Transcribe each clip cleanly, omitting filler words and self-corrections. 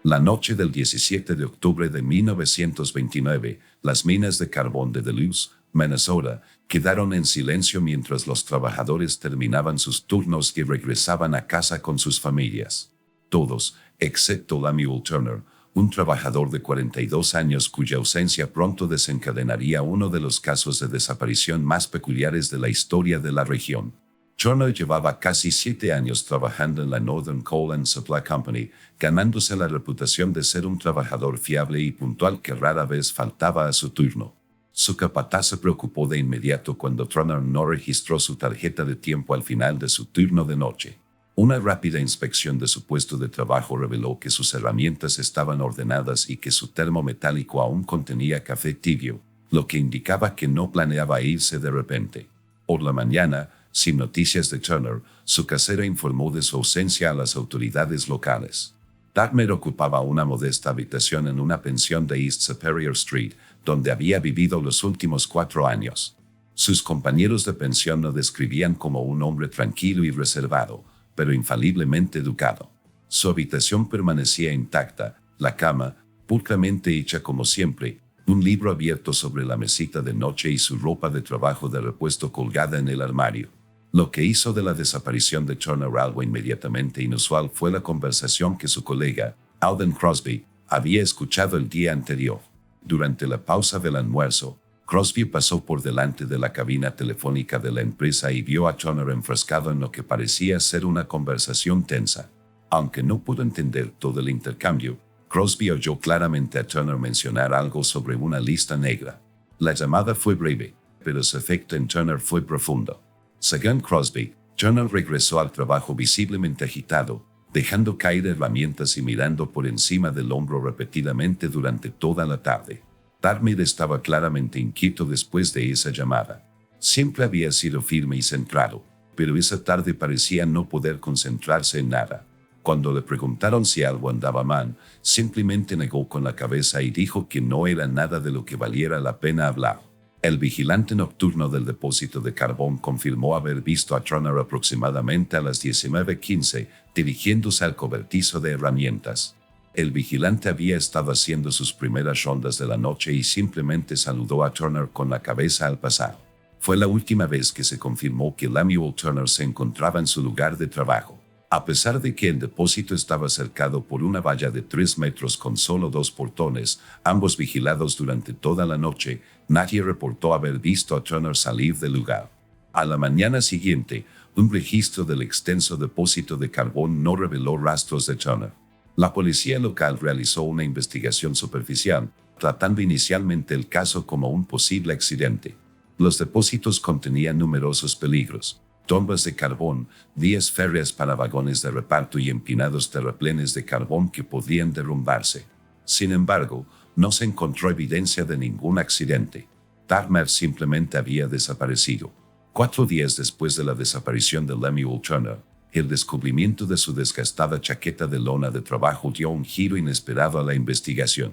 La noche del 17 de octubre de 1929, las minas de carbón de Duluth, Minnesota, quedaron en silencio mientras los trabajadores terminaban sus turnos y regresaban a casa con sus familias. Todos, excepto Lemuel Turner, un trabajador de 42 años cuya ausencia pronto desencadenaría uno de los casos de desaparición más peculiares de la historia de la región. Turner llevaba casi 7 años trabajando en la Northern Coal and Supply Company, ganándose la reputación de ser un trabajador fiable y puntual que rara vez faltaba a su turno. Su capataz se preocupó de inmediato cuando Turner no registró su tarjeta de tiempo al final de su turno de noche. Una rápida inspección de su puesto de trabajo reveló que sus herramientas estaban ordenadas y que su termo metálico aún contenía café tibio, lo que indicaba que no planeaba irse de repente. Por la mañana, sin noticias de Turner, su casera informó de su ausencia a las autoridades locales. Turner ocupaba una modesta habitación en una pensión de East Superior Street, donde había vivido los últimos 4 años. Sus compañeros de pensión lo describían como un hombre tranquilo y reservado, pero infaliblemente educado. Su habitación permanecía intacta, la cama, pulcramente hecha como siempre, un libro abierto sobre la mesita de noche y su ropa de trabajo de repuesto colgada en el armario. Lo que hizo de la desaparición de Turner algo inmediatamente inusual fue la conversación que su colega, Alden Crosby, había escuchado el día anterior. Durante la pausa del almuerzo, Crosby pasó por delante de la cabina telefónica de la empresa y vio a Turner enfrascado en lo que parecía ser una conversación tensa. Aunque no pudo entender todo el intercambio, Crosby oyó claramente a Turner mencionar algo sobre una lista negra. La llamada fue breve, pero su efecto en Turner fue profundo. Según Crosby, Turner regresó al trabajo visiblemente agitado, dejando caer herramientas y mirando por encima del hombro repetidamente durante toda la tarde. Turner estaba claramente inquieto después de esa llamada. Siempre había sido firme y centrado, pero esa tarde parecía no poder concentrarse en nada. Cuando le preguntaron si algo andaba mal, simplemente negó con la cabeza y dijo que no era nada de lo que valiera la pena hablar. El vigilante nocturno del depósito de carbón confirmó haber visto a Turner aproximadamente a las 19:15, dirigiéndose al cobertizo de herramientas. El vigilante había estado haciendo sus primeras rondas de la noche y simplemente saludó a Turner con la cabeza al pasar. Fue la última vez que se confirmó que Lemuel Turner se encontraba en su lugar de trabajo. A pesar de que el depósito estaba cercado por una valla de 3 metros con solo 2 portones, ambos vigilados durante toda la noche, nadie reportó haber visto a Turner salir del lugar. A la mañana siguiente, un registro del extenso depósito de carbón no reveló rastros de Turner. La policía local realizó una investigación superficial, tratando inicialmente el caso como un posible accidente. Los depósitos contenían numerosos peligros: tumbas de carbón, vías férreas para vagones de reparto y empinados terraplenes de carbón que podrían derrumbarse. Sin embargo, no se encontró evidencia de ningún accidente. Turner simplemente había desaparecido. 4 días después de la desaparición de Lemuel Turner, el descubrimiento de su desgastada chaqueta de lona de trabajo dio un giro inesperado a la investigación.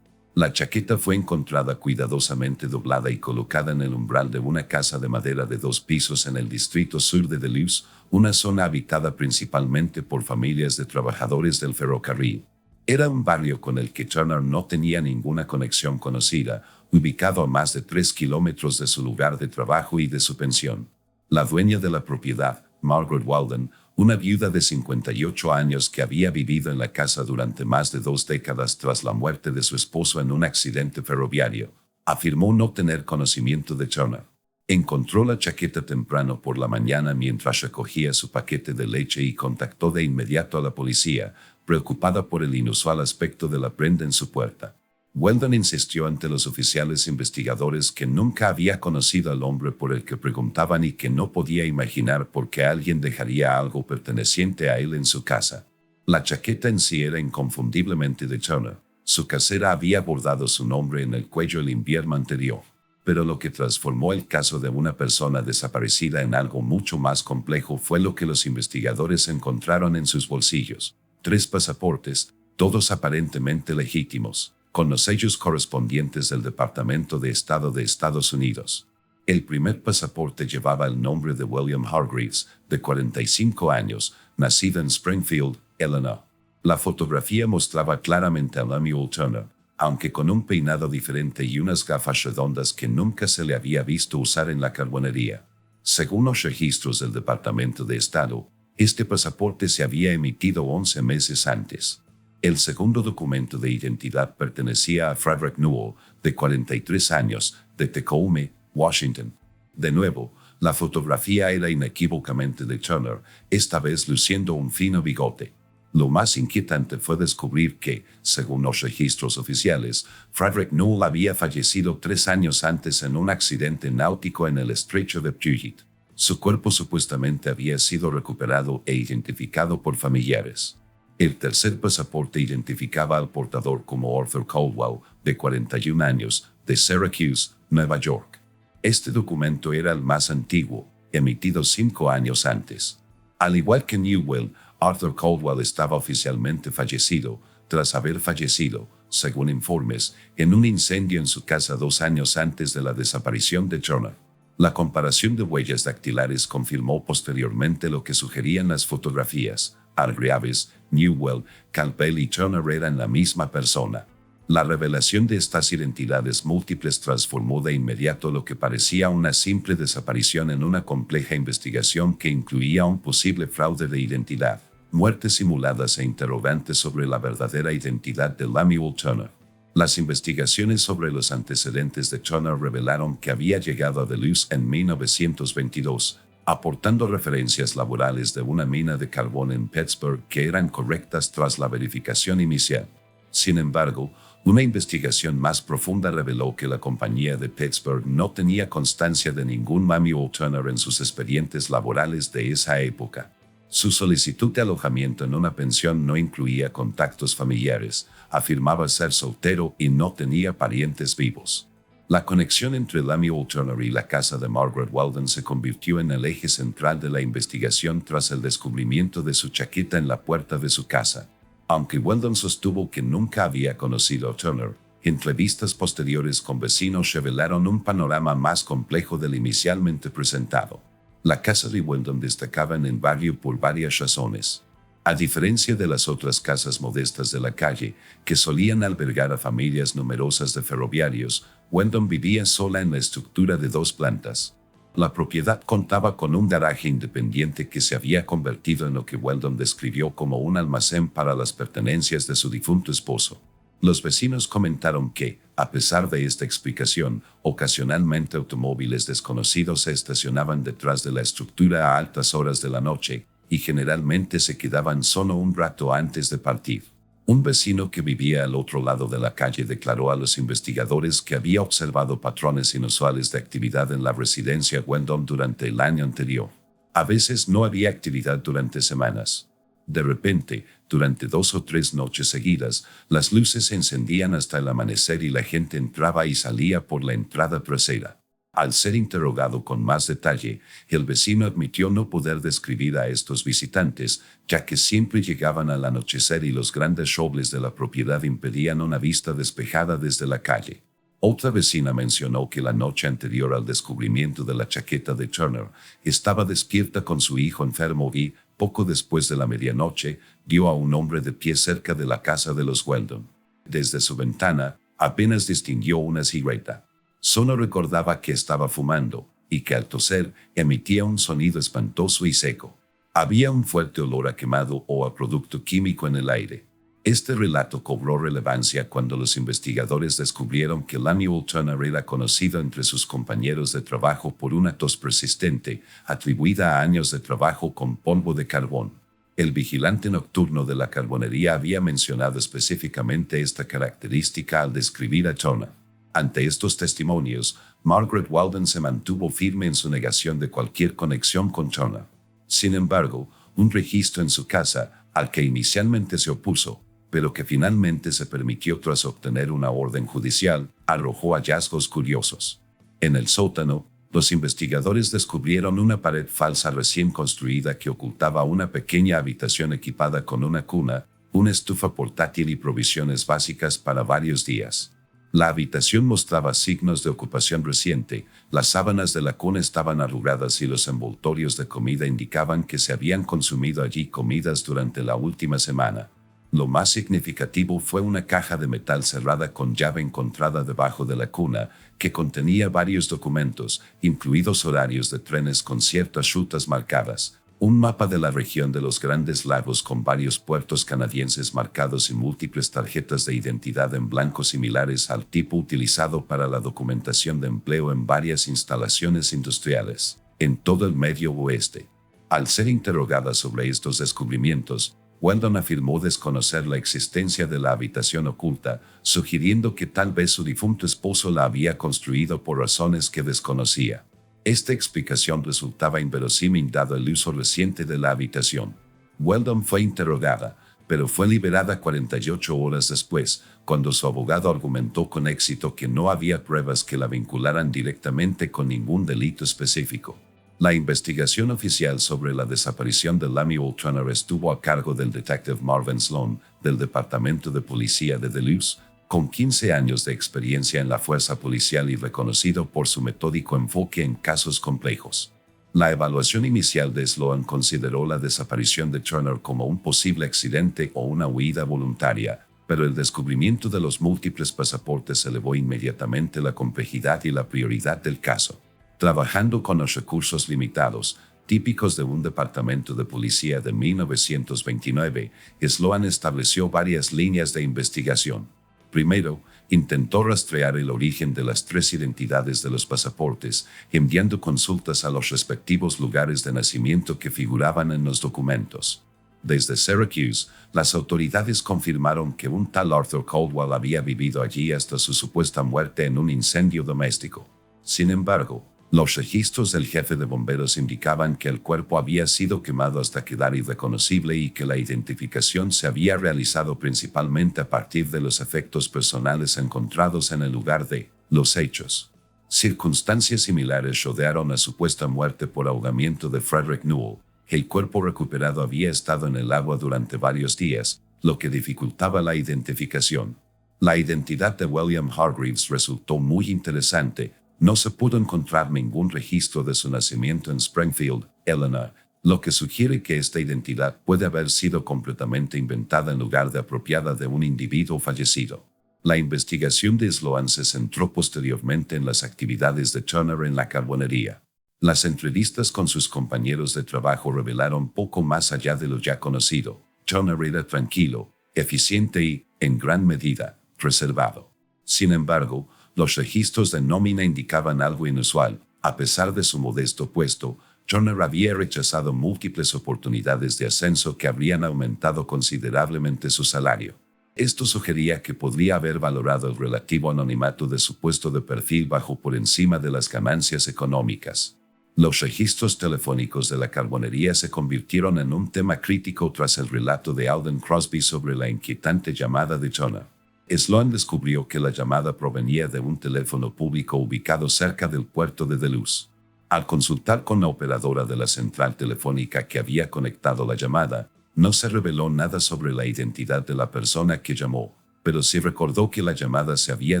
La chaqueta fue encontrada cuidadosamente doblada y colocada en el umbral de una casa de madera de 2 pisos en el distrito sur de Duluth, una zona habitada principalmente por familias de trabajadores del ferrocarril. Era un barrio con el que Turner no tenía ninguna conexión conocida, ubicado a más de 3 kilómetros de su lugar de trabajo y de su pensión. La dueña de la propiedad, Margaret Walden, una viuda de 58 años que había vivido en la casa durante más de 2 décadas tras la muerte de su esposo en un accidente ferroviario, afirmó no tener conocimiento de Turner. Encontró la chaqueta temprano por la mañana mientras recogía su paquete de leche y contactó de inmediato a la policía, preocupada por el inusual aspecto de la prenda en su puerta. Weldon insistió ante los oficiales investigadores que nunca había conocido al hombre por el que preguntaban y que no podía imaginar por qué alguien dejaría algo perteneciente a él en su casa. La chaqueta en sí era inconfundiblemente de Turner. Su casera había bordado su nombre en el cuello el invierno anterior. Pero lo que transformó el caso de una persona desaparecida en algo mucho más complejo fue lo que los investigadores encontraron en sus bolsillos: 3 pasaportes, todos aparentemente legítimos, con los sellos correspondientes del Departamento de Estado de Estados Unidos. El primer pasaporte llevaba el nombre de William Hargreaves, de 45 años, nacido en Springfield, Illinois. La fotografía mostraba claramente a Lemuel Turner, aunque con un peinado diferente y unas gafas redondas que nunca se le había visto usar en la carbonería. Según los registros del Departamento de Estado, este pasaporte se había emitido 11 meses antes. El segundo documento de identidad pertenecía a Frederick Newell, de 43 años, de Tacoma, Washington. De nuevo, la fotografía era inequívocamente de Turner, esta vez luciendo un fino bigote. Lo más inquietante fue descubrir que, según los registros oficiales, Frederick Newell había fallecido 3 años antes en un accidente náutico en el estrecho de Puget. Su cuerpo supuestamente había sido recuperado e identificado por familiares. El tercer pasaporte identificaba al portador como Arthur Caldwell, de 41 años, de Syracuse, Nueva York. Este documento era el más antiguo, emitido 5 años antes. Al igual que Newell, Arthur Caldwell estaba oficialmente fallecido, tras haber fallecido, según informes, en un incendio en su casa 2 años antes de la desaparición de Turner. La comparación de huellas dactilares confirmó posteriormente lo que sugerían las fotografías. Hargreaves, Newell, Campbell y Turner eran la misma persona. La revelación de estas identidades múltiples transformó de inmediato lo que parecía una simple desaparición en una compleja investigación que incluía un posible fraude de identidad, muertes simuladas e interrogantes sobre la verdadera identidad de Lemuel Turner. Las investigaciones sobre los antecedentes de Turner revelaron que había llegado a Duluth en 1922, aportando referencias laborales de una mina de carbón en Pittsburgh que eran correctas tras la verificación inicial. Sin embargo, una investigación más profunda reveló que la compañía de Pittsburgh no tenía constancia de ningún Lemuel Turner en sus expedientes laborales de esa época. Su solicitud de alojamiento en una pensión no incluía contactos familiares, afirmaba ser soltero y no tenía parientes vivos. La conexión entre Lemuel Turner y la casa de Margaret Weldon se convirtió en el eje central de la investigación tras el descubrimiento de su chaqueta en la puerta de su casa. Aunque Weldon sostuvo que nunca había conocido a Turner, entrevistas posteriores con vecinos revelaron un panorama más complejo del inicialmente presentado. La casa de Weldon destacaba en el barrio por varias razones. A diferencia de las otras casas modestas de la calle, que solían albergar a familias numerosas de ferroviarios, Weldon vivía sola en la estructura de 2 plantas. La propiedad contaba con un garaje independiente que se había convertido en lo que Weldon describió como un almacén para las pertenencias de su difunto esposo. Los vecinos comentaron que, a pesar de esta explicación, ocasionalmente automóviles desconocidos se estacionaban detrás de la estructura a altas horas de la noche, y generalmente se quedaban solo un rato antes de partir. Un vecino que vivía al otro lado de la calle declaró a los investigadores que había observado patrones inusuales de actividad en la residencia Weldon durante el año anterior. A veces no había actividad durante semanas. De repente, durante 2 o 3 noches seguidas, las luces se encendían hasta el amanecer y la gente entraba y salía por la entrada trasera. Al ser interrogado con más detalle, el vecino admitió no poder describir a estos visitantes, ya que siempre llegaban al anochecer y los grandes robles de la propiedad impedían una vista despejada desde la calle. Otra vecina mencionó que la noche anterior al descubrimiento de la chaqueta de Turner, estaba despierta con su hijo enfermo y, poco después de la medianoche, vio a un hombre de pie cerca de la casa de los Weldon. Desde su ventana, apenas distinguió una cigarreta. Solo recordaba que estaba fumando, y que al toser emitía un sonido espantoso y seco. Había un fuerte olor a quemado o a producto químico en el aire. Este relato cobró relevancia cuando los investigadores descubrieron que Lemuel Turner era conocido entre sus compañeros de trabajo por una tos persistente, atribuida a años de trabajo con polvo de carbón. El vigilante nocturno de la carbonería había mencionado específicamente esta característica al describir a Turner. Ante estos testimonios, Margaret Weldon se mantuvo firme en su negación de cualquier conexión con Turner. Sin embargo, un registro en su casa, al que inicialmente se opuso, pero que finalmente se permitió tras obtener una orden judicial, arrojó hallazgos curiosos. En el sótano, los investigadores descubrieron una pared falsa recién construida que ocultaba una pequeña habitación equipada con una cuna, una estufa portátil y provisiones básicas para varios días. La habitación mostraba signos de ocupación reciente, las sábanas de la cuna estaban arrugadas y los envoltorios de comida indicaban que se habían consumido allí comidas durante la última semana. Lo más significativo fue una caja de metal cerrada con llave encontrada debajo de la cuna, que contenía varios documentos, incluidos horarios de trenes con ciertas rutas marcadas, un mapa de la región de los Grandes Lagos con varios puertos canadienses marcados y múltiples tarjetas de identidad en blanco similares al tipo utilizado para la documentación de empleo en varias instalaciones industriales, en todo el Medio Oeste. Al ser interrogada sobre estos descubrimientos, Weldon afirmó desconocer la existencia de la habitación oculta, sugiriendo que tal vez su difunto esposo la había construido por razones que desconocía. Esta explicación resultaba inverosímil dado el uso reciente de la habitación. Weldon fue interrogada, pero fue liberada 48 horas después, cuando su abogado argumentó con éxito que no había pruebas que la vincularan directamente con ningún delito específico. La investigación oficial sobre la desaparición de Lemuel Turner estuvo a cargo del detective Marvin Sloan, del Departamento de Policía de Duluth, con 15 años de experiencia en la fuerza policial y reconocido por su metódico enfoque en casos complejos. La evaluación inicial de Sloan consideró la desaparición de Turner como un posible accidente o una huida voluntaria, pero el descubrimiento de los múltiples pasaportes elevó inmediatamente la complejidad y la prioridad del caso. Trabajando con los recursos limitados, típicos de un departamento de policía de 1929, Sloan estableció varias líneas de investigación. Primero, intentó rastrear el origen de las 3 identidades de los pasaportes, enviando consultas a los respectivos lugares de nacimiento que figuraban en los documentos. Desde Syracuse, las autoridades confirmaron que un tal Arthur Caldwell había vivido allí hasta su supuesta muerte en un incendio doméstico. Sin embargo, los registros del jefe de bomberos indicaban que el cuerpo había sido quemado hasta quedar irreconocible y que la identificación se había realizado principalmente a partir de los efectos personales encontrados en el lugar de los hechos. Circunstancias similares rodearon la supuesta muerte por ahogamiento de Frederick Newell. El cuerpo recuperado había estado en el agua durante varios días, lo que dificultaba la identificación. La identidad de William Hargreaves resultó muy interesante. No se pudo encontrar ningún registro de su nacimiento en Springfield, Illinois, lo que sugiere que esta identidad puede haber sido completamente inventada en lugar de apropiada de un individuo fallecido. La investigación de Sloan se centró posteriormente en las actividades de Turner en la carbonería. Las entrevistas con sus compañeros de trabajo revelaron poco más allá de lo ya conocido. Turner era tranquilo, eficiente y, en gran medida, reservado. Sin embargo, los registros de nómina indicaban algo inusual. A pesar de su modesto puesto, Turner había rechazado múltiples oportunidades de ascenso que habrían aumentado considerablemente su salario. Esto sugería que podría haber valorado el relativo anonimato de su puesto de perfil bajo por encima de las ganancias económicas. Los registros telefónicos de la carbonería se convirtieron en un tema crítico tras el relato de Alden Crosby sobre la inquietante llamada de Turner. Sloan descubrió que la llamada provenía de un teléfono público ubicado cerca del puerto de Duluth. Al consultar con la operadora de la central telefónica que había conectado la llamada, no se reveló nada sobre la identidad de la persona que llamó, pero sí recordó que la llamada se había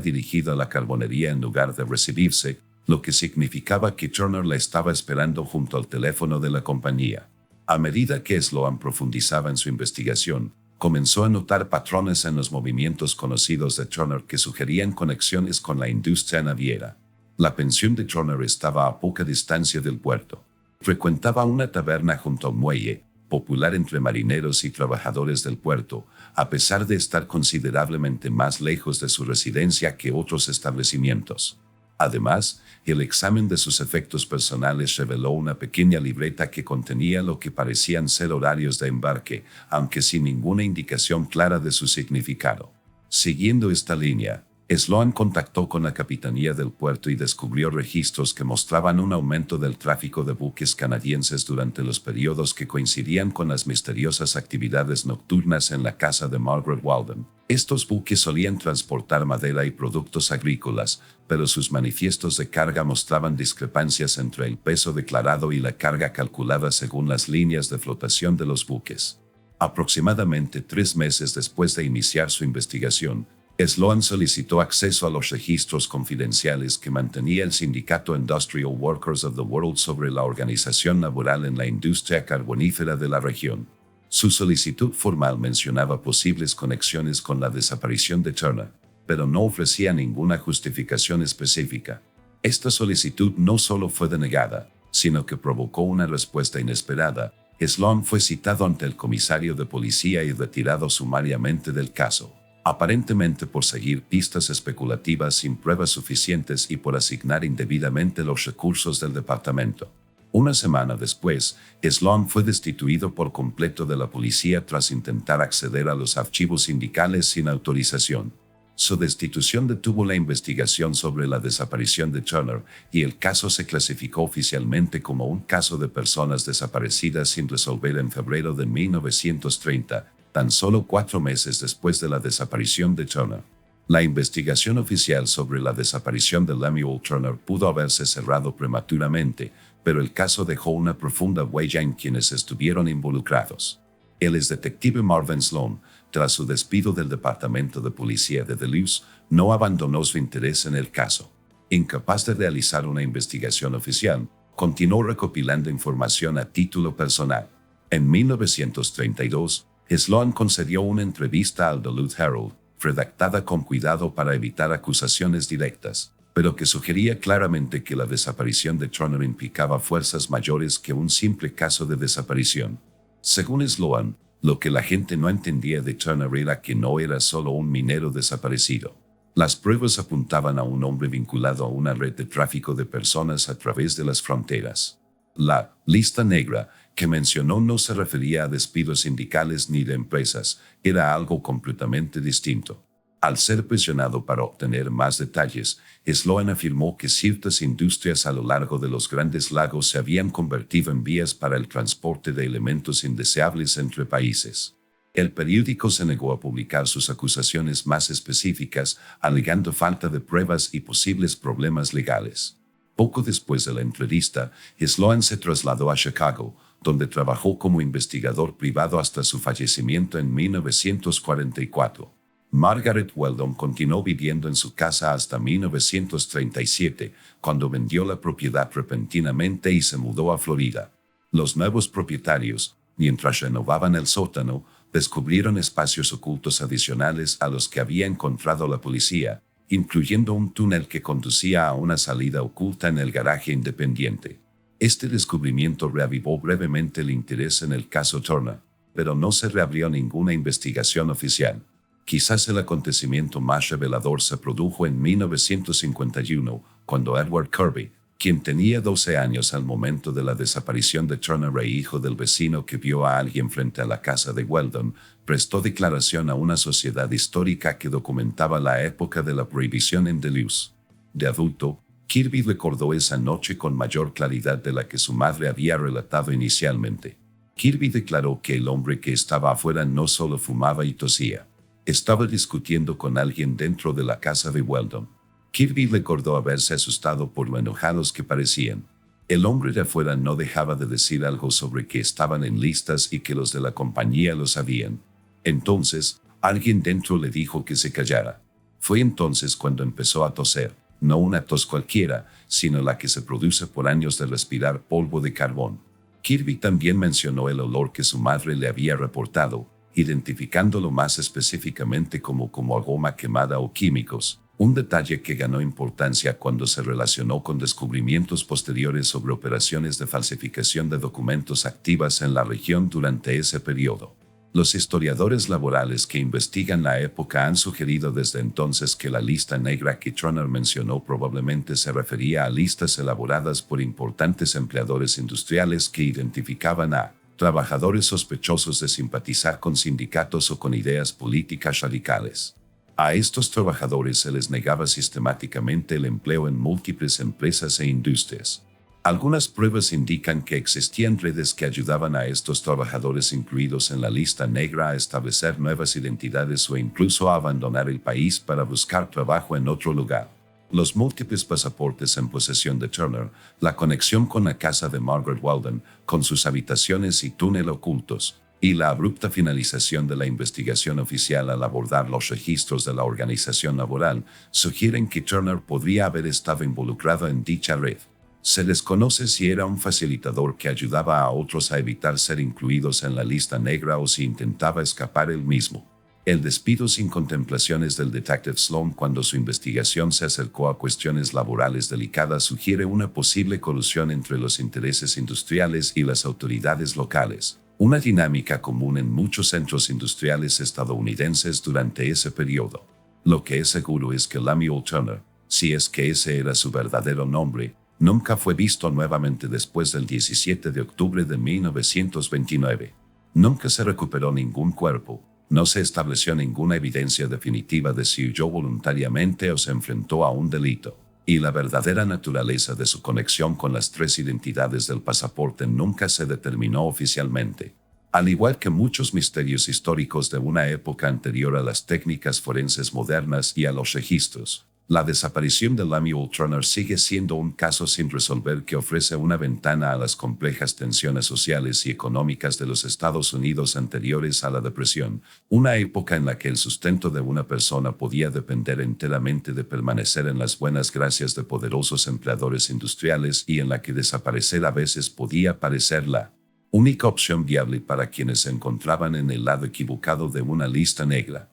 dirigido a la carbonería en lugar de recibirse, lo que significaba que Turner la estaba esperando junto al teléfono de la compañía. A medida que Sloan profundizaba en su investigación, comenzó a notar patrones en los movimientos conocidos de Turner que sugerían conexiones con la industria naviera. La pensión de Turner estaba a poca distancia del puerto. Frecuentaba una taberna junto al muelle, popular entre marineros y trabajadores del puerto, a pesar de estar considerablemente más lejos de su residencia que otros establecimientos. Además, el examen de sus efectos personales reveló una pequeña libreta que contenía lo que parecían ser horarios de embarque, aunque sin ninguna indicación clara de su significado. Siguiendo esta línea, Sloan contactó con la Capitanía del Puerto y descubrió registros que mostraban un aumento del tráfico de buques canadienses durante los periodos que coincidían con las misteriosas actividades nocturnas en la casa de Margaret Walden. Estos buques solían transportar madera y productos agrícolas, pero sus manifiestos de carga mostraban discrepancias entre el peso declarado y la carga calculada según las líneas de flotación de los buques. Aproximadamente 3 meses después de iniciar su investigación, Sloan solicitó acceso a los registros confidenciales que mantenía el Sindicato Industrial Workers of the World sobre la organización laboral en la industria carbonífera de la región. Su solicitud formal mencionaba posibles conexiones con la desaparición de Turner, pero no ofrecía ninguna justificación específica. Esta solicitud no solo fue denegada, sino que provocó una respuesta inesperada. Sloan fue citado ante el comisario de policía y retirado sumariamente del caso, aparentemente por seguir pistas especulativas sin pruebas suficientes y por asignar indebidamente los recursos del departamento. Una semana después, Sloan fue destituido por completo de la policía tras intentar acceder a los archivos sindicales sin autorización. Su destitución detuvo la investigación sobre la desaparición de Turner y el caso se clasificó oficialmente como un caso de personas desaparecidas sin resolver en febrero de 1930, tan solo 4 meses después de la desaparición de Turner. La investigación oficial sobre la desaparición de Lemuel Turner pudo haberse cerrado prematuramente, pero el caso dejó una profunda huella en quienes estuvieron involucrados. El exdetective Marvin Sloan, tras su despido del Departamento de Policía de Duluth, no abandonó su interés en el caso. Incapaz de realizar una investigación oficial, continuó recopilando información a título personal. En 1932, Sloan concedió una entrevista al Duluth Herald, redactada con cuidado para evitar acusaciones directas, pero que sugería claramente que la desaparición de Turner implicaba fuerzas mayores que un simple caso de desaparición. Según Sloan, lo que la gente no entendía de Turner era que no era solo un minero desaparecido. Las pruebas apuntaban a un hombre vinculado a una red de tráfico de personas a través de las fronteras. La lista negra que mencionó no se refería a despidos sindicales ni de empresas, era algo completamente distinto. Al ser presionado para obtener más detalles, Sloan afirmó que ciertas industrias a lo largo de los Grandes Lagos se habían convertido en vías para el transporte de elementos indeseables entre países. El periódico se negó a publicar sus acusaciones más específicas, alegando falta de pruebas y posibles problemas legales. Poco después de la entrevista, Sloan se trasladó a Chicago, donde trabajó como investigador privado hasta su fallecimiento en 1944. Margaret Weldon continuó viviendo en su casa hasta 1937, cuando vendió la propiedad repentinamente y se mudó a Florida. Los nuevos propietarios, mientras renovaban el sótano, descubrieron espacios ocultos adicionales a los que había encontrado la policía, incluyendo un túnel que conducía a una salida oculta en el garaje independiente. Este descubrimiento reavivó brevemente el interés en el caso Turner, pero no se reabrió ninguna investigación oficial. Quizás el acontecimiento más revelador se produjo en 1951, cuando Edward Kirby, quien tenía 12 años al momento de la desaparición de Turner e hijo del vecino que vio a alguien frente a la casa de Weldon, prestó declaración a una sociedad histórica que documentaba la época de la prohibición en Duluth. De adulto, Kirby recordó esa noche con mayor claridad de la que su madre había relatado inicialmente. Kirby declaró que el hombre que estaba afuera no solo fumaba y tosía. Estaba discutiendo con alguien dentro de la casa de Weldon. Kirby recordó haberse asustado por lo enojados que parecían. El hombre de afuera no dejaba de decir algo sobre que estaban en listas y que los de la compañía lo sabían. Entonces, alguien dentro le dijo que se callara. Fue entonces cuando empezó a toser, no una tos cualquiera, sino la que se produce por años de respirar polvo de carbón. Kirby también mencionó el olor que su madre le había reportado, identificándolo más específicamente como goma quemada o químicos, un detalle que ganó importancia cuando se relacionó con descubrimientos posteriores sobre operaciones de falsificación de documentos activas en la región durante ese periodo. Los historiadores laborales que investigan la época han sugerido desde entonces que la lista negra que Turner mencionó probablemente se refería a listas elaboradas por importantes empleadores industriales que identificaban a trabajadores sospechosos de simpatizar con sindicatos o con ideas políticas radicales. A estos trabajadores se les negaba sistemáticamente el empleo en múltiples empresas e industrias. Algunas pruebas indican que existían redes que ayudaban a estos trabajadores incluidos en la lista negra a establecer nuevas identidades o incluso a abandonar el país para buscar trabajo en otro lugar. Los múltiples pasaportes en posesión de Turner, la conexión con la casa de Margaret Weldon, con sus habitaciones y túnel ocultos, y la abrupta finalización de la investigación oficial al abordar los registros de la organización laboral, sugieren que Turner podría haber estado involucrado en dicha red. Se desconoce si era un facilitador que ayudaba a otros a evitar ser incluidos en la lista negra o si intentaba escapar él mismo. El despido sin contemplaciones del detective Sloan cuando su investigación se acercó a cuestiones laborales delicadas sugiere una posible colusión entre los intereses industriales y las autoridades locales, una dinámica común en muchos centros industriales estadounidenses durante ese periodo. Lo que es seguro es que Lemuel Turner, si es que ese era su verdadero nombre, nunca fue visto nuevamente después del 17 de octubre de 1929. Nunca se recuperó ningún cuerpo. No se estableció ninguna evidencia definitiva de si huyó voluntariamente o se enfrentó a un delito, y la verdadera naturaleza de su conexión con las tres identidades del pasaporte nunca se determinó oficialmente. Al igual que muchos misterios históricos de una época anterior a las técnicas forenses modernas y a los registros, la desaparición de Lemuel Turner sigue siendo un caso sin resolver que ofrece una ventana a las complejas tensiones sociales y económicas de los Estados Unidos anteriores a la Depresión, una época en la que el sustento de una persona podía depender enteramente de permanecer en las buenas gracias de poderosos empleadores industriales y en la que desaparecer a veces podía parecer la única opción viable para quienes se encontraban en el lado equivocado de una lista negra.